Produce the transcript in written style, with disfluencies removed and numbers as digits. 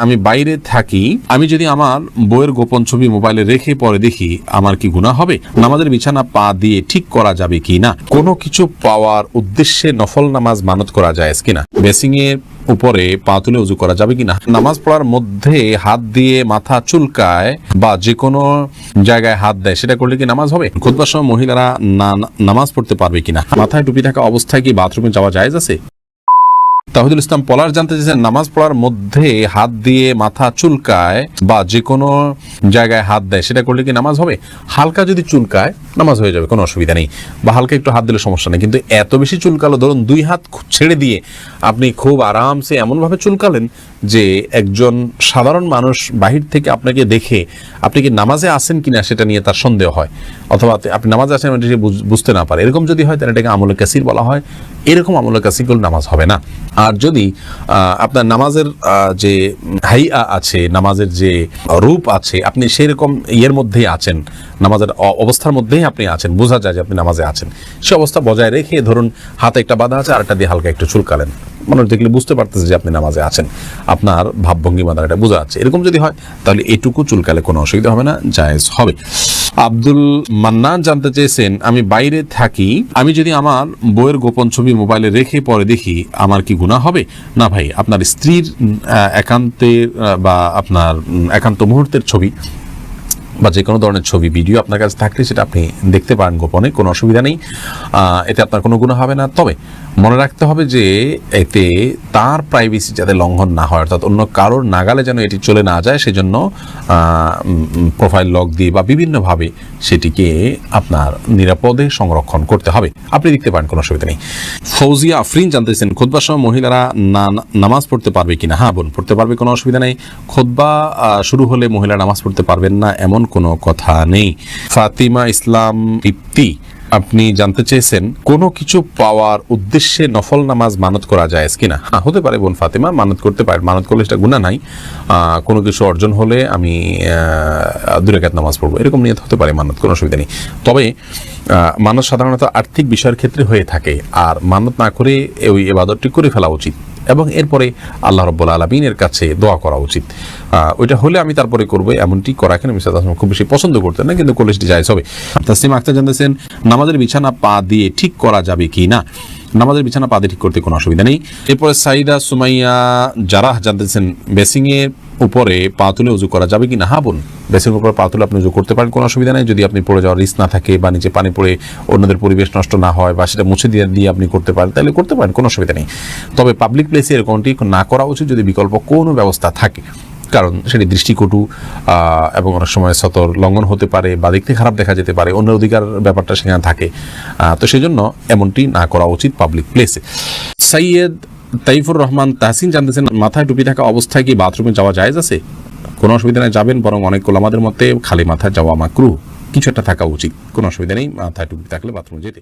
আমি বাইরে থাকি, আমি যদি আমার বইয়ের গোপন ছবি মোবাইলে রেখে পরে দেখি আমার কি গুনাহ হবে? নামাজের বিছানা পা দিয়ে ঠিক করা যাবে কি না? কোনো কিছু পাওয়ার উদ্দেশ্যে নফল নামাজ মানত করা যায় কিনা? বেসিং এর উপরে পা তুলে উজু করা যাবে কিনা? নামাজ পড়ার মধ্যে হাত দিয়ে মাথা চুলকায় বা যে কোনো জায়গায় হাত দেয়, সেটা করলে কি নামাজ হবে? খুতবার সময় মহিলারা নামাজ পড়তে পারবে কিনা? মাথায় টুপি থাকা অবস্থায় কি বাথরুমে যাওয়া জায়েজ আছে? তাহিদুল ইসলাম পলাশ জানতে চাইছেন, নামাজ পড়ার মধ্যে হাত দিয়ে মাথা চুলকায় বা যে কোনো জায়গায় হাত দেয়, সেটা করলে কি নামাজ হবে? হালকা যদি চুলকায় নামাজ হয়ে যাবে, কোনো অসুবিধা নেই, বা হালকা একটু হাত দিলে সমস্যা নেই। কিন্তু এত বেশি চুলকালো, ধরুন 2 হাত ছেড়ে দিয়ে আপনি খুব আরামসে এমনভাবে চুলকালেন যে একজন সাধারণ মানুষ বাহির থেকে আপনাকে দেখে আপনি কি নামাজে আসেন কিনা সেটা নিয়ে তার সন্দেহ হয়, অথবা আপনি নামাজে আসেন এটা বুঝতে না পারে, এরকম যদি হয় তাহলে এটাকে আমলে কাসির বলা হয়। এরকম আমলে কাসির করলে নামাজ হবে না। আর যদি আপনার নামাজের যে হাইয়া আছে, নামাজের যে রূপ আছে, আপনি সেরকম ইয়ের মধ্যেই আছেন, নামাজের অবস্থার মধ্যেই আপনি আছেন, বোঝা যায় যে আপনি নামাজে আছেন, সে অবস্থা বজায় রেখে ধরুন হাতে একটা বাঁধা আছে, আরেকটা দিয়ে হালকা একটু চুলকালেন, মানুষ দেখলে বুঝতে পারতেছে যে আপনি নামাজে আছেন, আপনার ভাবভঙ্গিমা দ্বারা এটা বোঝা যাচ্ছে। এরকম যদি হয় তাহলে এটুকু চুলকালে কোনো অসুবিধা হবে না, জায়েজ হবে। আব্দুল মান্নান জানতে চেয়েছেন, আমি বাইরে থাকি, আমি যদি আমার বইয়ের গোপন ছবি মোবাইলে রেখে পরে দেখি আমার কি গুনাহ হবে? না ভাই, আপনার স্ত্রীর একান্তের বা আপনার একান্ত মুহূর্তের ছবি বা যে কোনো ধরনের ছবি ভিডিও আপনার কাছে থাকলে সেটা আপনি দেখতে পারেন গোপনে, কোনো অসুবিধা নেই, এতে আপনার কোনো গুনাহ হবে না। তবে মনে রাখতে হবে যে এতে তার প্রাইভেসি যাতে লঙ্ঘন না হয়, অর্থাৎ অন্য কারোর নাগালে যেন এটি চলে না যায়, সেজন্য প্রোফাইল লক দিয়ে বা বিভিন্নভাবে সেটিকে আপনার নিরাপদে সংরক্ষণ করতে হবে। আপনি দেখতে পারেন, কোনো অসুবিধা নেই। ফৌজিয়া আফরিন জানতেছেন, খুতবার সময় মহিলারা নামাজ পড়তে পারবে কিনা? হ্যাঁ বোন, পড়তে পারবে, কোনো অসুবিধা নেই। খুতবা শুরু হলে মহিলা নামাজ পড়তে পারবেন না এমন কোনো কথা নেই। ফাতিমা ইসলাম দীপ্তি আপনি জানতে চেয়েছেন, কোনো কিছু পাওয়ার উদ্দেশ্যে নফল নামাজ মানত করা যায় কিনা? হ্যাঁ, হতে পারে বোন ফাতিমা, মানত করতে পারে, মানত করলে সেটা গুনাহ নাই। কোনো কিছু অর্জন হলে আমি 2 রাকাত নামাজ পড়বো, এরকম নিয়ত হতে পারে মানত, কোনো অসুবিধা নেই। তবে মানত সাধারণত আর্থিক বিষয়ের ক্ষেত্রে হয়ে থাকে, আর মানত না করে ওই ইবাদতটি করে ফেলা উচিত এবং এরপরে আল্লাহ রাব্বুল আলামিনের কাছে দোয়া করা উচিত। ওইটা হলে আমি তারপরে করবো, এমনটি করা এখানে মিসাদ আসলাম খুব বেশি পছন্দ করতেন না, কিন্তু কলেজটি জায়েজ হবে। তাসলিমা আক্তার জানতেছেন, নামাজের বিছানা পা দিয়ে ঠিক করা যাবে কি না? নামাজের বিছানা পা দিয়ে ঠিক করতে কোনো অসুবিধা নেই। এরপরে সাইদা সুমাইয়া জারাহ জানতেছেন, বেসিং এর উপরে পা তুলে উজু করা যাবে কি না? হ্যাঁ বোন, বেসিং এর উপরে পা তুলে আপনি উজু করতে পারেন, কোনো অসুবিধা নেই, যদি আপনি পড়ে যাওয়ার রিস্ক না থাকে বা নিচে পানি পড়ে অন্যদের পরিবেশ নষ্ট না হয় বা সেটা মুছে দিয়ে আপনি করতে পারেন, তাহলে করতে পারেন, কোনো অসুবিধা নেই। তবে পাবলিক প্লেসে এরকমটি না করা উচিত যদি বিকল্প কোনো ব্যবস্থা থাকে, কারণ সেটি দৃষ্টিকটু এবং অনেক সময় সতর লঙ্ঘন হতে পারে বা দেখতে খারাপ দেখা যেতে পারে, অন্যের অধিকার ব্যাপারটা সেখানে থাকে, তো সেই জন্য এমনটি না করা উচিত পাবলিক প্লেসে। সৈয়দ তাইফুর রহমান তাহসিন জানতেছেন, মাথায় টুপি থাকা অবস্থায় কি বাথরুমে যাওয়া জায়েজ আছে? কোনো অসুবিধা নেই, যাবেন, বরং অনেক ওলামাদের মতে খালি মাথায় যাওয়া মাকরুহ, কিছু একটা থাকা উচিত, কোনো অসুবিধা নেই মাথায় টুপি থাকলে বাথরুমে যেতে।